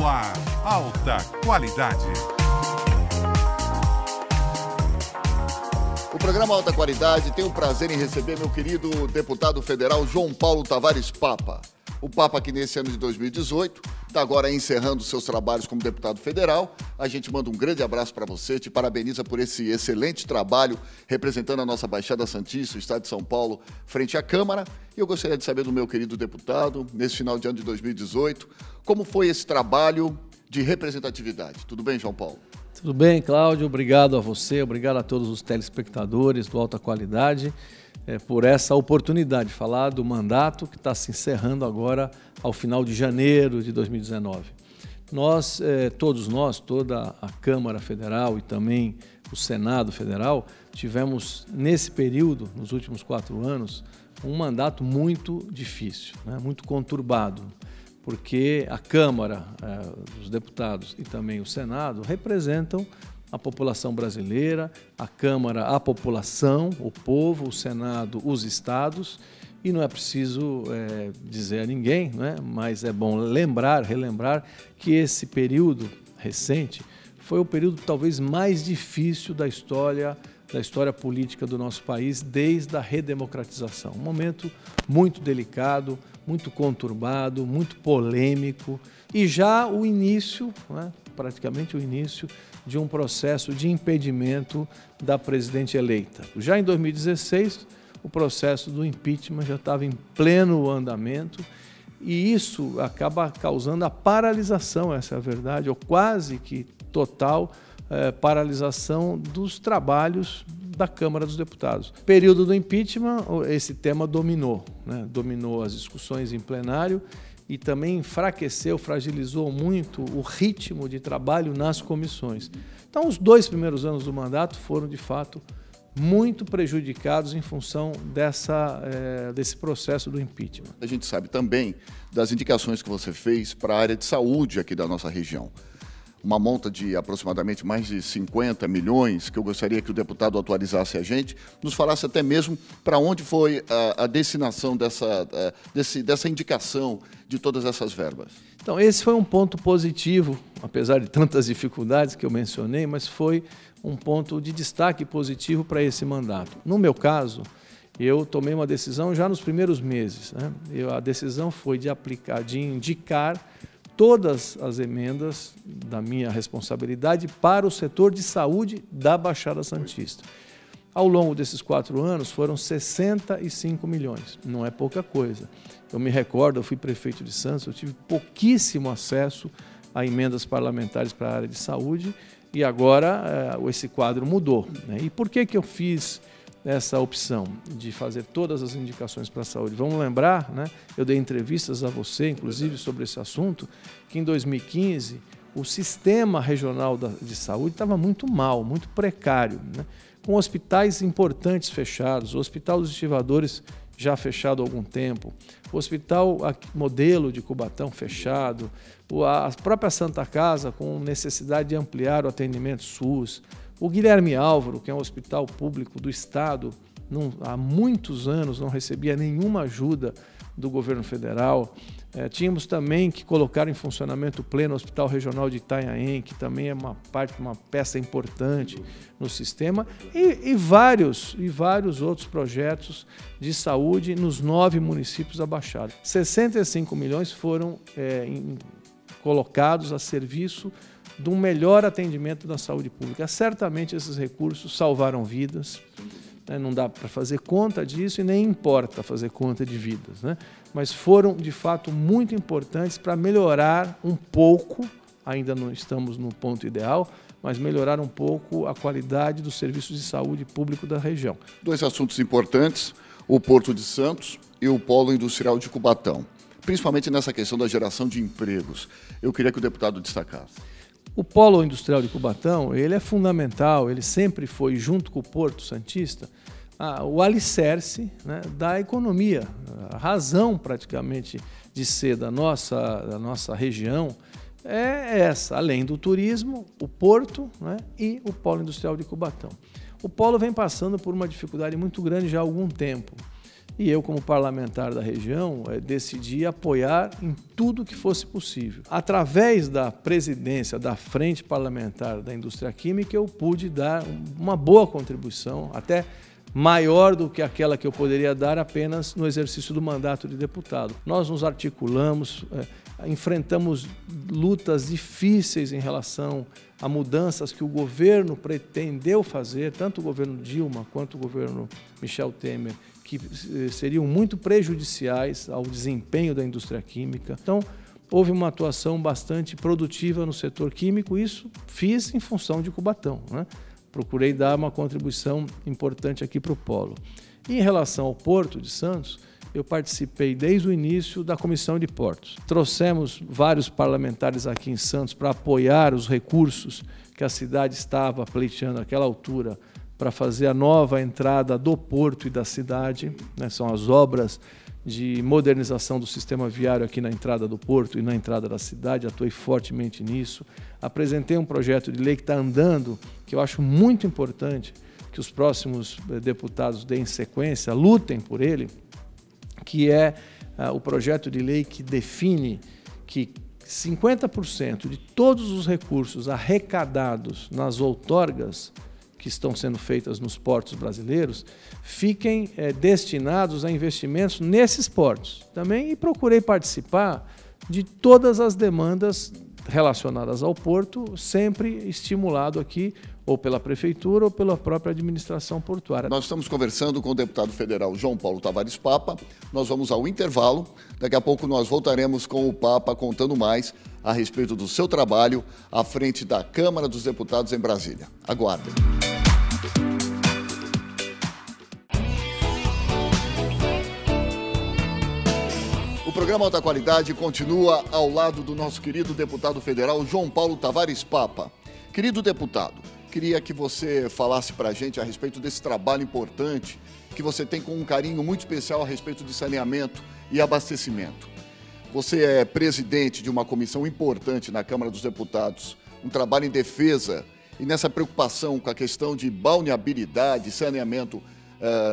No ar, alta qualidade. O programa Alta Qualidade tem o prazer em receber meu querido deputado federal João Paulo Tavares Papa. O Papa que nesse ano de 2018 está agora encerrando seus trabalhos como deputado federal. A gente manda um grande abraço para você, te parabeniza por esse excelente trabalho representando a nossa Baixada Santista, o Estado de São Paulo, frente à Câmara. E eu gostaria de saber do meu querido deputado, nesse final de ano de 2018, como foi esse trabalho de representatividade. Tudo bem, João Paulo? Tudo bem, Cláudio. Obrigado a você, obrigado a todos os telespectadores do Alta Qualidade por essa oportunidade de falar do mandato que está se encerrando agora ao final de janeiro de 2019. Todos nós, toda a Câmara Federal e também o Senado Federal, tivemos nesse período, nos últimos 4 anos, um mandato muito difícil, né? Muito conturbado, porque a Câmara, os deputados e também o Senado representam a população brasileira, a Câmara, a população, o povo, o Senado, os estados, e não é preciso dizer a ninguém, né? Mas é bom relembrar que esse período recente foi o período talvez mais difícil da história política do nosso país desde a redemocratização. Um momento muito delicado, muito conturbado, muito polêmico e já o início, né, praticamente o início de um processo de impedimento da presidente eleita. Já em 2016, o processo do impeachment já estava em pleno andamento e isso acaba causando a paralisação, essa é a verdade, ou quase que total paralisação dos trabalhos da Câmara dos Deputados. Período do impeachment, esse tema dominou, né? Dominou as discussões em plenário e também enfraqueceu, fragilizou muito o ritmo de trabalho nas comissões. Então, os 2 primeiros anos do mandato foram, de fato, muito prejudicados em função desse processo do impeachment. A gente sabe também das indicações que você fez para a área de saúde aqui da nossa região. Uma monta de aproximadamente mais de 50 milhões, que eu gostaria que o deputado atualizasse a gente, nos falasse até mesmo para onde foi a destinação dessa indicação de todas essas verbas. Então, esse foi um ponto positivo, apesar de tantas dificuldades que eu mencionei, mas foi um ponto de destaque positivo para esse mandato. No meu caso, eu tomei uma decisão já nos primeiros meses, né? A decisão foi de indicar todas as emendas da minha responsabilidade para o setor de saúde da Baixada Santista. Ao longo desses 4 anos foram 65 milhões, não é pouca coisa. Eu me recordo, eu fui prefeito de Santos, eu tive pouquíssimo acesso a emendas parlamentares para a área de saúde e agora esse quadro mudou, né? E por que eu fiz essa opção de fazer todas as indicações para a saúde? Vamos lembrar, né? Eu dei entrevistas a você, inclusive, sobre esse assunto, que em 2015 o sistema regional de saúde estava muito mal, muito precário, né? Com hospitais importantes fechados, o Hospital dos Estivadores já fechado há algum tempo, o Hospital Modelo de Cubatão fechado, a própria Santa Casa com necessidade de ampliar o atendimento SUS, o Guilherme Álvaro, que é um hospital público do Estado, há muitos anos não recebia nenhuma ajuda do governo federal. Tínhamos também que colocar em funcionamento pleno o Hospital Regional de Itanhaém, que também é uma peça importante no sistema, e vários outros projetos de saúde nos 9 municípios da Baixada. 65 milhões foram colocados a serviço de um melhor atendimento da saúde pública. Certamente esses recursos salvaram vidas, né? Não dá para fazer conta disso e nem importa fazer conta de vidas, né? Mas foram, de fato, muito importantes para melhorar um pouco, ainda não estamos no ponto ideal, mas melhorar um pouco a qualidade dos serviços de saúde público da região. 2 assuntos importantes, o Porto de Santos e o Polo Industrial de Cubatão, principalmente nessa questão da geração de empregos. Eu queria que o deputado destacasse. O Polo Industrial de Cubatão, ele é fundamental, ele sempre foi, junto com o Porto Santista, o alicerce, né, da economia, a razão praticamente de ser da nossa região é essa, além do turismo, o Porto, né, e o Polo Industrial de Cubatão. O Polo vem passando por uma dificuldade muito grande já há algum tempo. e eu, como parlamentar da região, decidi apoiar em tudo que fosse possível. Através da presidência da Frente Parlamentar da Indústria Química, eu pude dar uma boa contribuição, até maior do que aquela que eu poderia dar apenas no exercício do mandato de deputado. Nós nos articulamos, enfrentamos lutas difíceis em relação a mudanças que o governo pretendeu fazer, tanto o governo Dilma quanto o governo Michel Temer, que seriam muito prejudiciais ao desempenho da indústria química. Então, houve uma atuação bastante produtiva no setor químico, e isso fiz em função de Cubatão, né? Procurei dar uma contribuição importante aqui para o polo. E em relação ao Porto de Santos, eu participei desde o início da Comissão de Portos. Trouxemos vários parlamentares aqui em Santos para apoiar os recursos que a cidade estava pleiteando naquela altura para fazer a nova entrada do porto e da cidade, né? São as obras de modernização do sistema viário aqui na entrada do porto e na entrada da cidade, atuei fortemente nisso. Apresentei um projeto de lei que está andando, que eu acho muito importante que os próximos deputados deem sequência, lutem por ele, que é o projeto de lei que define que 50% de todos os recursos arrecadados nas outorgas que estão sendo feitas nos portos brasileiros, fiquem destinados a investimentos nesses portos também, e procurei participar de todas as demandas relacionadas ao porto, sempre estimulado aqui ou pela Prefeitura ou pela própria administração portuária. Nós estamos conversando com o deputado federal João Paulo Tavares Papa. Nós vamos ao intervalo. Daqui a pouco nós voltaremos com o Papa contando mais a respeito do seu trabalho à frente da Câmara dos Deputados em Brasília. Aguardem. O programa Alta Qualidade continua ao lado do nosso querido deputado federal João Paulo Tavares Papa. Querido deputado, queria que você falasse para a gente a respeito desse trabalho importante que você tem com um carinho muito especial a respeito de saneamento e abastecimento. Você é presidente de uma comissão importante na Câmara dos Deputados, um trabalho em defesa e nessa preocupação com a questão de balneabilidade, saneamento,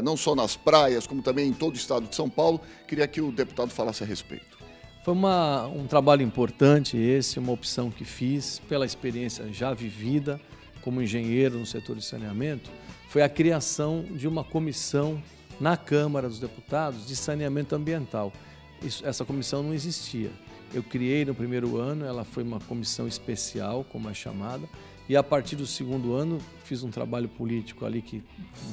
não só nas praias, como também em todo o estado de São Paulo. Queria que o deputado falasse a respeito. Foi um trabalho importante esse, uma opção que fiz pela experiência já vivida como engenheiro no setor de saneamento, foi a criação de uma comissão na Câmara dos Deputados de saneamento ambiental. Essa comissão não existia. Eu criei no primeiro ano, ela foi uma comissão especial, como é chamada, e a partir do segundo ano fiz um trabalho político ali que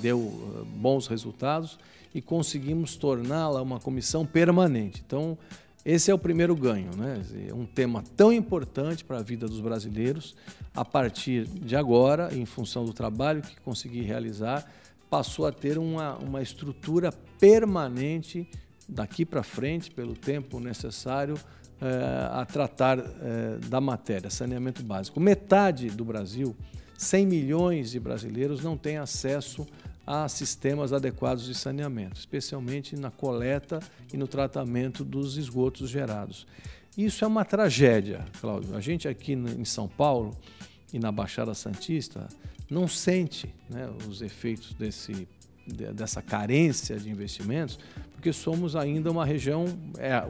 deu bons resultados e conseguimos torná-la uma comissão permanente. Então, esse é o primeiro ganho, né? Um tema tão importante para a vida dos brasileiros, a partir de agora, em função do trabalho que consegui realizar, passou a ter uma estrutura permanente daqui para frente, pelo tempo necessário, a tratar da matéria, saneamento básico. Metade do Brasil, 100 milhões de brasileiros, não tem acesso a sistemas adequados de saneamento, especialmente na coleta e no tratamento dos esgotos gerados. Isso é uma tragédia, Cláudio. A gente aqui em São Paulo e na Baixada Santista não sente, né, os efeitos dessa carência de investimentos, porque somos ainda uma região,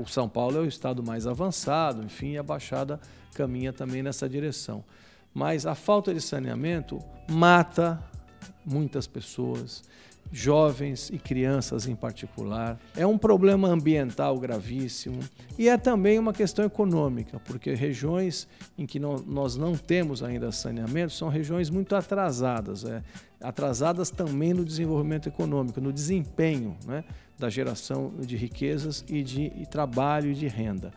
o São Paulo é o estado mais avançado, enfim, a Baixada caminha também nessa direção. Mas a falta de saneamento mata muitas pessoas, jovens e crianças em particular. É um problema ambiental gravíssimo e é também uma questão econômica, porque regiões em que nós não temos ainda saneamento são regiões muito atrasadas, atrasadas também no desenvolvimento econômico, no desempenho, né, da geração de riquezas e de trabalho e de renda.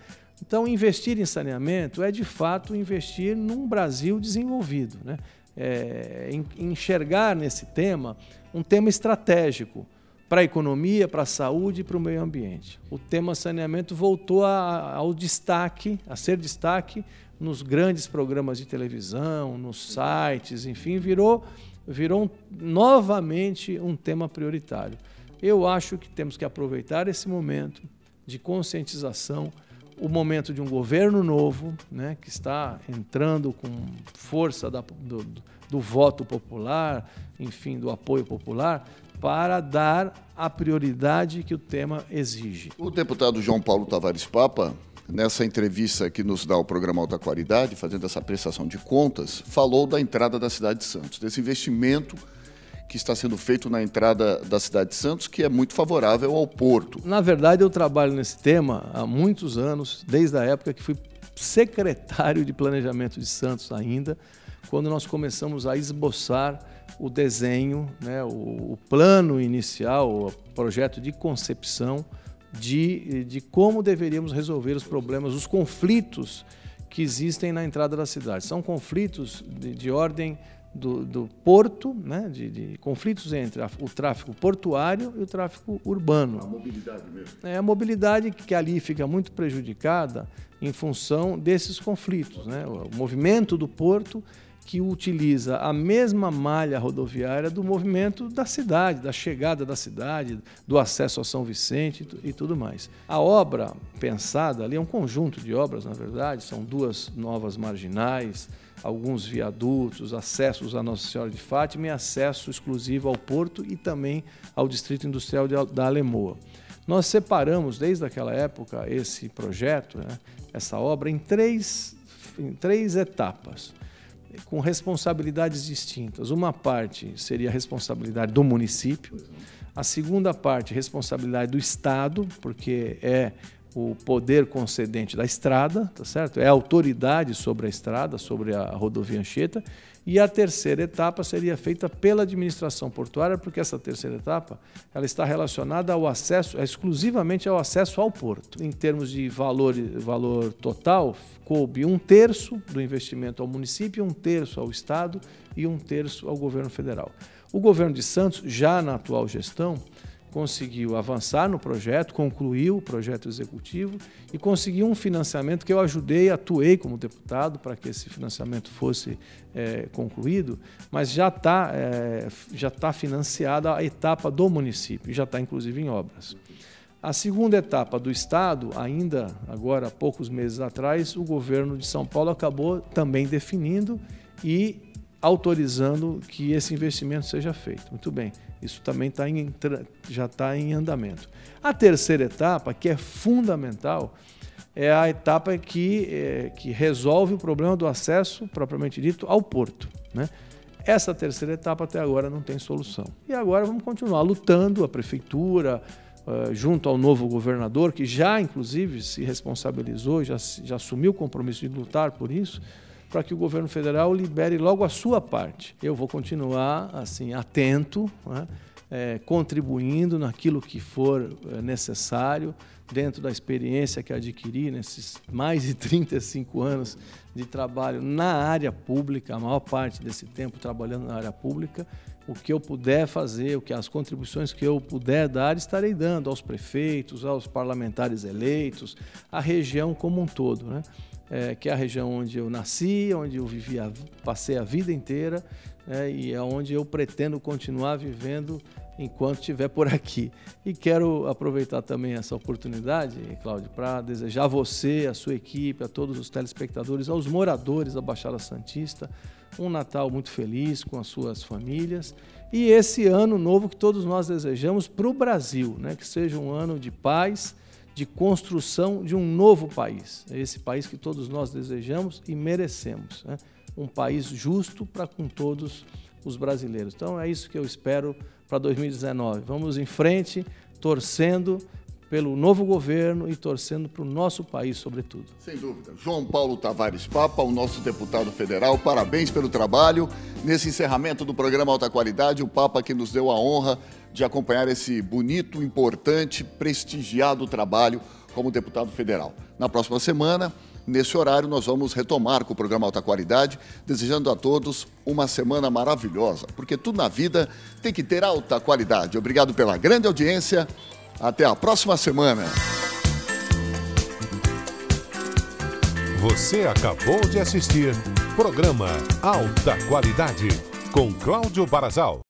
Então, investir em saneamento é, de fato, investir num Brasil desenvolvido, né? Enxergar nesse tema um tema estratégico para a economia, para a saúde e para o meio ambiente. O tema saneamento voltou ao destaque, a ser destaque nos grandes programas de televisão, nos sites, enfim, virou novamente um tema prioritário. Eu acho que temos que aproveitar esse momento de conscientização, o momento de um governo novo, né, que está entrando com força do voto popular, enfim, do apoio popular, para dar a prioridade que o tema exige. O deputado João Paulo Tavares Papa, nessa entrevista que nos dá o programa Alta Qualidade, fazendo essa prestação de contas, falou da entrada da cidade de Santos, desse investimento que está sendo feito na entrada da cidade de Santos, que é muito favorável ao porto. Na verdade, eu trabalho nesse tema há muitos anos, desde a época que fui secretário de Planejamento de Santos ainda, quando nós começamos a esboçar o desenho, né, o plano inicial, o projeto de concepção de como deveríamos resolver os problemas, os conflitos que existem na entrada da cidade. São conflitos de ordem do porto, né, de conflitos entre o tráfego portuário e o tráfego urbano. A mobilidade mesmo. É a mobilidade que ali fica muito prejudicada em função desses conflitos, né? O movimento do porto que utiliza a mesma malha rodoviária do movimento da cidade, da chegada da cidade, do acesso a São Vicente e tudo mais. A obra pensada ali é um conjunto de obras, na verdade, são 2 novas marginais, alguns viadutos, acessos à Nossa Senhora de Fátima e acesso exclusivo ao porto e também ao Distrito Industrial da Alemoa. Nós separamos, desde aquela época, esse projeto, né, essa obra, em três etapas, com responsabilidades distintas. Uma parte seria a responsabilidade do município, a segunda parte, responsabilidade do Estado, porque é o poder concedente da estrada, tá certo? É a autoridade sobre a estrada, sobre a rodovia Anchieta, e a terceira etapa seria feita pela administração portuária, porque essa terceira etapa ela está relacionada ao acesso, exclusivamente ao acesso ao porto. Em termos de valor total, coube 1/3 do investimento ao município, 1/3 ao Estado e 1/3 ao governo federal. O governo de Santos, já na atual gestão, conseguiu avançar no projeto, concluiu o projeto executivo e conseguiu um financiamento que eu atuei como deputado para que esse financiamento fosse concluído, mas já está financiada a etapa do município, já está inclusive em obras. A segunda etapa do Estado, ainda agora há poucos meses atrás, o governo de São Paulo acabou também definindo e autorizando que esse investimento seja feito. Muito bem, isso também já está em andamento. A terceira etapa, que é fundamental, é a etapa que resolve o problema do acesso, propriamente dito, ao porto, né? Essa terceira etapa até agora não tem solução. E agora vamos continuar lutando, a prefeitura, junto ao novo governador, que já inclusive se responsabilizou, já assumiu o compromisso de lutar por isso, para que o governo federal libere logo a sua parte. Eu vou continuar assim atento, né, contribuindo naquilo que for necessário, dentro da experiência que adquiri nesses mais de 35 anos de trabalho na área pública, a maior parte desse tempo trabalhando na área pública. O que eu puder fazer, as contribuições que eu puder dar, estarei dando aos prefeitos, aos parlamentares eleitos, à região como um todo, né? Que é a região onde eu nasci, onde eu passei a vida inteira, e é onde eu pretendo continuar vivendo enquanto estiver por aqui. E quero aproveitar também essa oportunidade, Cláudio, para desejar a você, a sua equipe, a todos os telespectadores, aos moradores da Baixada Santista, um Natal muito feliz com as suas famílias e esse ano novo que todos nós desejamos para o Brasil, né? Que seja um ano de paz, de construção de um novo país. É esse país que todos nós desejamos e merecemos, né? Um país justo para com todos os brasileiros. Então é isso que eu espero para 2019. Vamos em frente, torcendo pelo novo governo e torcendo para o nosso país, sobretudo. Sem dúvida. João Paulo Tavares Papa, o nosso deputado federal, parabéns pelo trabalho. Nesse encerramento do programa Alta Qualidade, o Papa que nos deu a honra de acompanhar esse bonito, importante, prestigiado trabalho como deputado federal. Na próxima semana, nesse horário, nós vamos retomar com o programa Alta Qualidade, desejando a todos uma semana maravilhosa, porque tudo na vida tem que ter alta qualidade. Obrigado pela grande audiência. Até a próxima semana. Você acabou de assistir programa Alta Qualidade com Cláudio Barazal.